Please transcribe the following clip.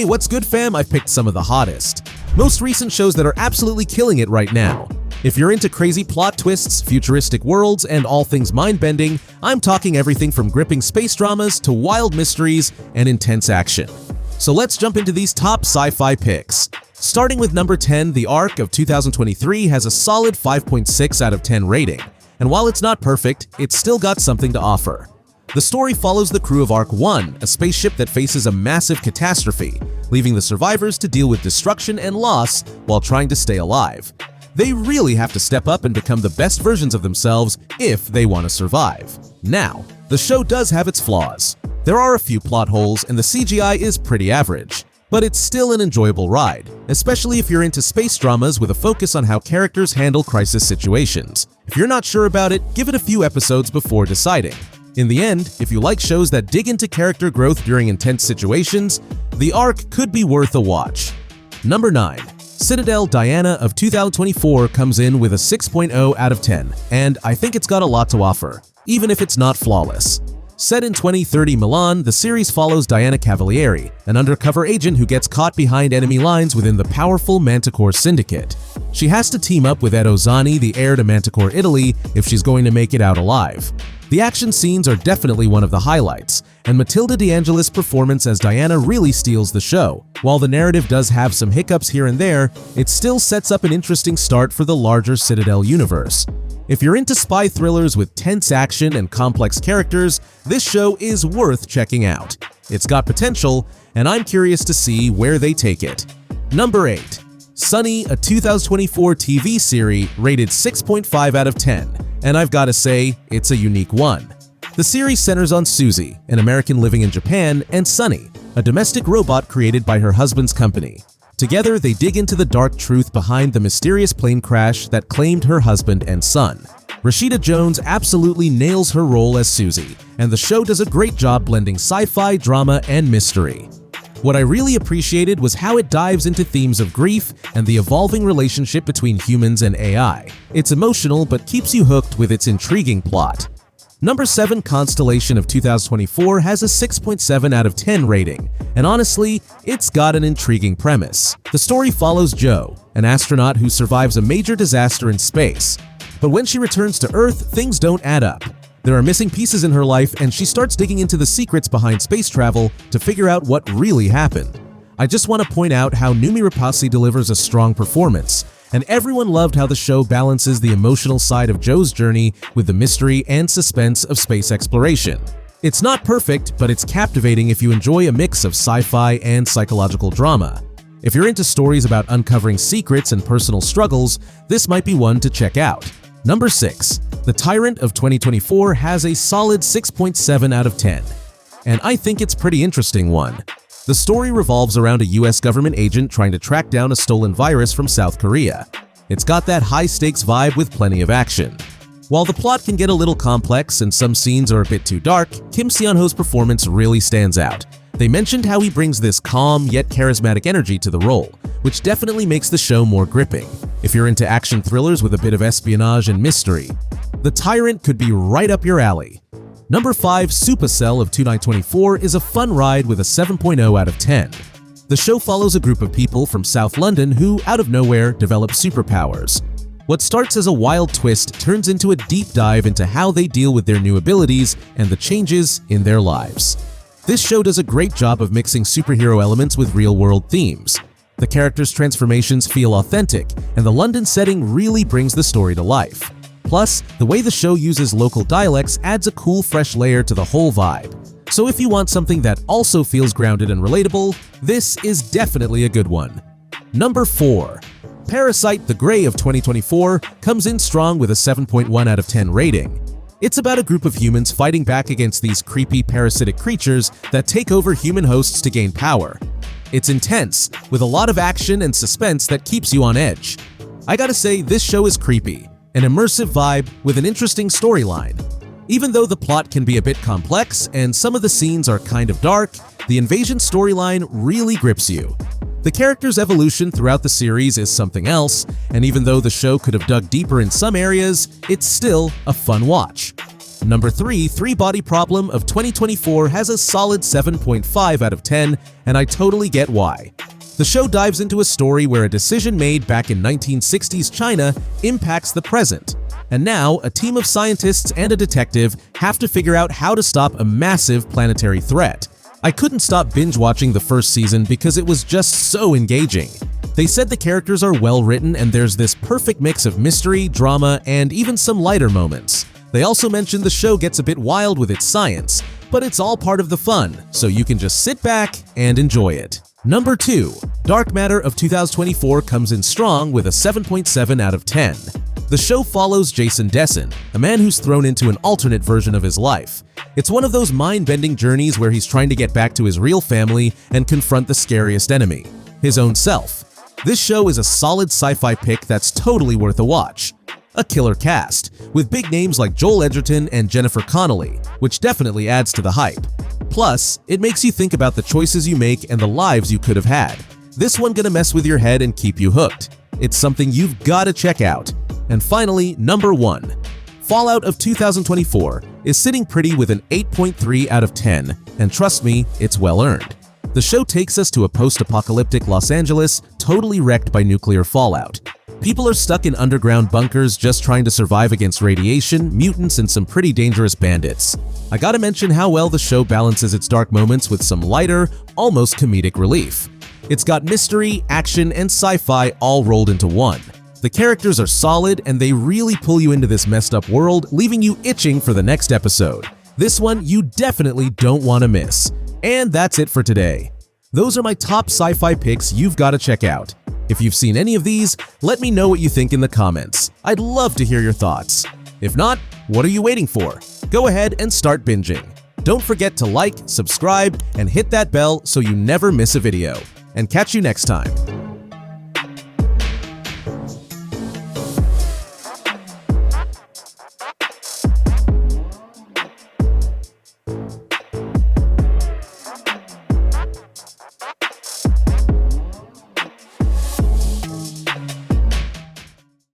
Hey, what's good fam? I've picked some of the hottest, most recent shows that are absolutely killing it right now. If you're into crazy plot twists, futuristic worlds, and all things mind-bending, I'm talking everything from gripping space dramas to wild mysteries and intense action. So let's jump into these top sci-fi picks. Starting with number 10, The Ark of 2023 has a solid 5.6 out of 10 rating, and while it's not perfect, it's still got something to offer. The story follows the crew of Ark 1, a spaceship that faces a massive catastrophe, leaving the survivors to deal with destruction and loss while trying to stay alive. They really have to step up and become the best versions of themselves if they want to survive. Now, the show does have its flaws. There are a few plot holes and the CGI is pretty average, but it's still an enjoyable ride, especially if you're into space dramas with a focus on how characters handle crisis situations. If you're not sure about it, give it a few episodes before deciding. In the end, if you like shows that dig into character growth during intense situations, The Ark could be worth a watch. Number 9. Citadel Diana of 2024 comes in with a 6.0 out of 10, and I think it's got a lot to offer, even if it's not flawless. Set in 2030 Milan, the series follows Diana Cavalieri, an undercover agent who gets caught behind enemy lines within the powerful Manticore syndicate. She has to team up with Ed Ozani, the heir to Manticore Italy, if she's going to make it out alive. The action scenes are definitely one of the highlights, and Matilda D'Angelis' performance as Diana really steals the show. While the narrative does have some hiccups here and there, it still sets up an interesting start for the larger Citadel universe. If you're into spy thrillers with tense action and complex characters, this show is worth checking out. It's got potential, and I'm curious to see where they take it. Number 8. Sunny, a 2024 TV series rated 6.5 out of 10, and I've gotta say, it's a unique one. The series centers on Susie, an American living in Japan, and Sunny, a domestic robot created by her husband's company. Together, they dig into the dark truth behind the mysterious plane crash that claimed her husband and son. Rashida Jones absolutely nails her role as Susie, and the show does a great job blending sci-fi, drama, and mystery. What I really appreciated was how it dives into themes of grief and the evolving relationship between humans and AI. It's emotional but keeps you hooked with its intriguing plot. Number 7, Constellation of 2024 has a 6.7 out of 10 rating, and honestly, it's got an intriguing premise. The story follows Jo, an astronaut who survives a major disaster in space. But when she returns to Earth, things don't add up. There are missing pieces in her life, and she starts digging into the secrets behind space travel to figure out what really happened. I just want to point out how Noomi Rapace delivers a strong performance, and everyone loved how the show balances the emotional side of Jo's journey with the mystery and suspense of space exploration. It's not perfect, but it's captivating if you enjoy a mix of sci-fi and psychological drama. If you're into stories about uncovering secrets and personal struggles, this might be one to check out. Number 6. The Tyrant of 2024 has a solid 6.7 out of 10, and I think it's a pretty interesting one. The story revolves around a US government agent trying to track down a stolen virus from South Korea. It's got that high-stakes vibe with plenty of action. While the plot can get a little complex and some scenes are a bit too dark, Kim Seon-ho's performance really stands out. They mentioned how he brings this calm yet charismatic energy to the role, which definitely makes the show more gripping. If you're into action thrillers with a bit of espionage and mystery, The Tyrant could be right up your alley. Number 5, Supercell of 2024 is a fun ride with a 7.0 out of 10. The show follows a group of people from South London who, out of nowhere, develop superpowers. What starts as a wild twist turns into a deep dive into how they deal with their new abilities and the changes in their lives. This show does a great job of mixing superhero elements with real-world themes. The characters' transformations feel authentic, and the London setting really brings the story to life. Plus, the way the show uses local dialects adds a cool, fresh layer to the whole vibe. So if you want something that also feels grounded and relatable, this is definitely a good one. Number 4. Parasite: The Grey of 2024 comes in strong with a 7.1 out of 10 rating. It's about a group of humans fighting back against these creepy parasitic creatures that take over human hosts to gain power. It's intense, with a lot of action and suspense that keeps you on edge. I gotta say, this show is creepy, an immersive vibe with an interesting storyline. Even though the plot can be a bit complex and some of the scenes are kind of dark, the invasion storyline really grips you. The character's evolution throughout the series is something else, and even though the show could have dug deeper in some areas, it's still a fun watch. Number 3, Three Body Problem of 2024 has a solid 7.5 out of 10, and I totally get why. The show dives into a story where a decision made back in 1960s China impacts the present, and now a team of scientists and a detective have to figure out how to stop a massive planetary threat. I couldn't stop binge-watching the first season because it was just so engaging. They said the characters are well written and there's this perfect mix of mystery, drama, and even some lighter moments. They also mentioned the show gets a bit wild with its science, but it's all part of the fun, so you can just sit back and enjoy it. Number 2, Dark Matter of 2024 comes in strong with a 7.7 out of 10. The show follows Jason Dessen, a man who's thrown into an alternate version of his life. It's one of those mind-bending journeys where he's trying to get back to his real family and confront the scariest enemy, his own self. This show is a solid sci-fi pick that's totally worth a watch. A killer cast, with big names like Joel Edgerton and Jennifer Connelly, which definitely adds to the hype. Plus, it makes you think about the choices you make and the lives you could have had. This one gonna mess with your head and keep you hooked. It's something you've gotta check out. And finally, number 1. Fallout of 2024 is sitting pretty with an 8.3 out of 10, and trust me, it's well earned. The show takes us to a post-apocalyptic Los Angeles totally wrecked by nuclear fallout. People are stuck in underground bunkers just trying to survive against radiation, mutants, and some pretty dangerous bandits. I gotta mention how well the show balances its dark moments with some lighter, almost comedic relief. It's got mystery, action, and sci-fi all rolled into one. The characters are solid and they really pull you into this messed up world, leaving you itching for the next episode. This one you definitely don't want to miss. And that's it for today. Those are my top sci-fi picks you've got to check out. If you've seen any of these, let me know what you think in the comments. I'd love to hear your thoughts. If not, what are you waiting for? Go ahead and start binging. Don't forget to like, subscribe, and hit that bell so you never miss a video. And catch you next time.